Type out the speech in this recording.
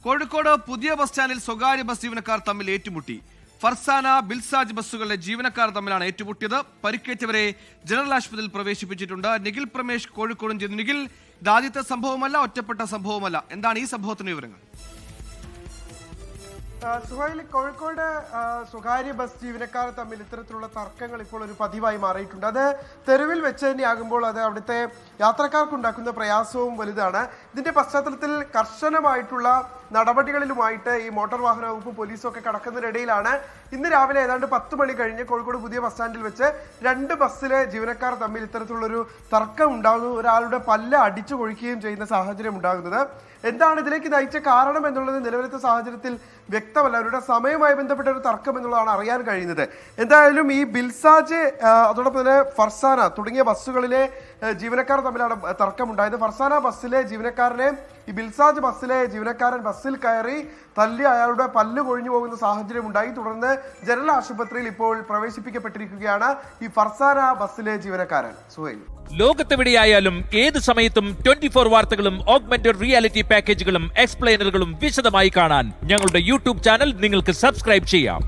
കോഴിക്കോട് പുതിയ ബസ് സ്റ്റാൻഡിൽ സ്വകാര്യ ബസ് ജീവനക്കാർ തമ്മിൽ ഏറ്റുമുട്ടി. ഫർസാന, ബിൽസാജ് ബസ്സുകളിലെ ജീവനക്കാർ തമ്മിലാണ് ഏറ്റുമുട്ടിയത്. പരിക്കേറ്റവരെ ജനറൽ ആശുപത്രിയിൽ പ്രവേശിപ്പിച്ചിട്ടുണ്ട്. നിഖിൽ പ്രമേഷ് കോഴിക്കോടും ചെയ്തു. നിഖിൽ, ഇത് ആദ്യത്തെ സംഭവമല്ല, ഒറ്റപ്പെട്ട സംഭവമല്ല. എന്താണ് ഈ സംഭവത്തിന് വിവരങ്ങൾ? സുഹൈൽ, കോഴിക്കോട് സ്വകാര്യ ബസ് ജീവനക്കാർ തമ്മിൽ ഇത്തരത്തിലുള്ള തർക്കങ്ങൾ ഇപ്പോൾ ഒരു പതിവായി മാറിയിട്ടുണ്ട്. അത് തെരുവിൽ വെച്ച് തന്നെയാകുമ്പോൾ അത് അവിടുത്തെ യാത്രക്കാർക്കുണ്ടാക്കുന്ന പ്രയാസവും വലുതാണ്. ഇതിന്റെ പശ്ചാത്തലത്തിൽ കർശനമായിട്ടുള്ള നടപടികളിലുമായിട്ട് ഈ മോട്ടോർ വാഹന വകുപ്പും പോലീസും ഒക്കെ കടക്കുന്നതിനിടയിലാണ് ഇന്ന് രാവിലെ ഏതാണ്ട് 10 മണി കഴിഞ്ഞ് കോഴിക്കോട് പുതിയ ബസ് സ്റ്റാൻഡിൽ വെച്ച് 2 ബസ്സിലെ ജീവനക്കാർ തമ്മിൽ ഇത്തരത്തിലുള്ളൊരു തർക്കം ഉണ്ടാകുന്നു. ഒരാളുടെ പല്ല് അടിച്ചു കൊഴിക്കുകയും ചെയ്യുന്ന സാഹചര്യം ഉണ്ടാകുന്നത്. എന്താണ് ഇതിലേക്ക് നയിച്ച കാരണം എന്നുള്ളത് നിലവിലത്തെ സാഹചര്യത്തിൽ വ്യക്തമല്ല. അവരുടെ സമയവുമായി ബന്ധപ്പെട്ട ഒരു തർക്കം എന്നുള്ളതാണ് അറിയാൻ കഴിയുന്നത്. എന്തായാലും ഈ ബിൽസാജ് അതോടൊപ്പം തന്നെ ഫർസാന തുടങ്ങിയ ബസ്സുകളിലെ ജീവനക്കാർ തമ്മിലാണ് തർക്കമുണ്ടായത്. ഫർസാന ബസ്സിലെ ജീവനക്കാരനെ ഈ ബിൽസാജ് ബസ്സിലെ ജീവനക്കാരൻ ബസ്സിൽ കയറി തല്ലി അയാളുടെ പല്ല് കൊഴിഞ്ഞു പോകുന്ന സാഹചര്യം ഉണ്ടായി. തുടർന്ന് ജനറൽ ആശുപത്രിയിൽ ഇപ്പോൾ പ്രവേശിപ്പിക്കപ്പെട്ടിരിക്കുകയാണ് ഈ ഫർസാന ബസ്സിലെ ജീവനക്കാരൻ. സുഹൈൽ, ലോകത്തെവിടെയായാലും ഏത് സമയത്തും 24 വാർത്തകളും ഓഗ്മെന്റഡ് റിയാലിറ്റി പാക്കേജുകളും എക്സ്പ്ലെയിനറുകളും വിശദമായി കാണാൻ ഞങ്ങളുടെ യൂട്യൂബ് ചാനൽ നിങ്ങൾക്ക് സബ്സ്ക്രൈബ് ചെയ്യാം.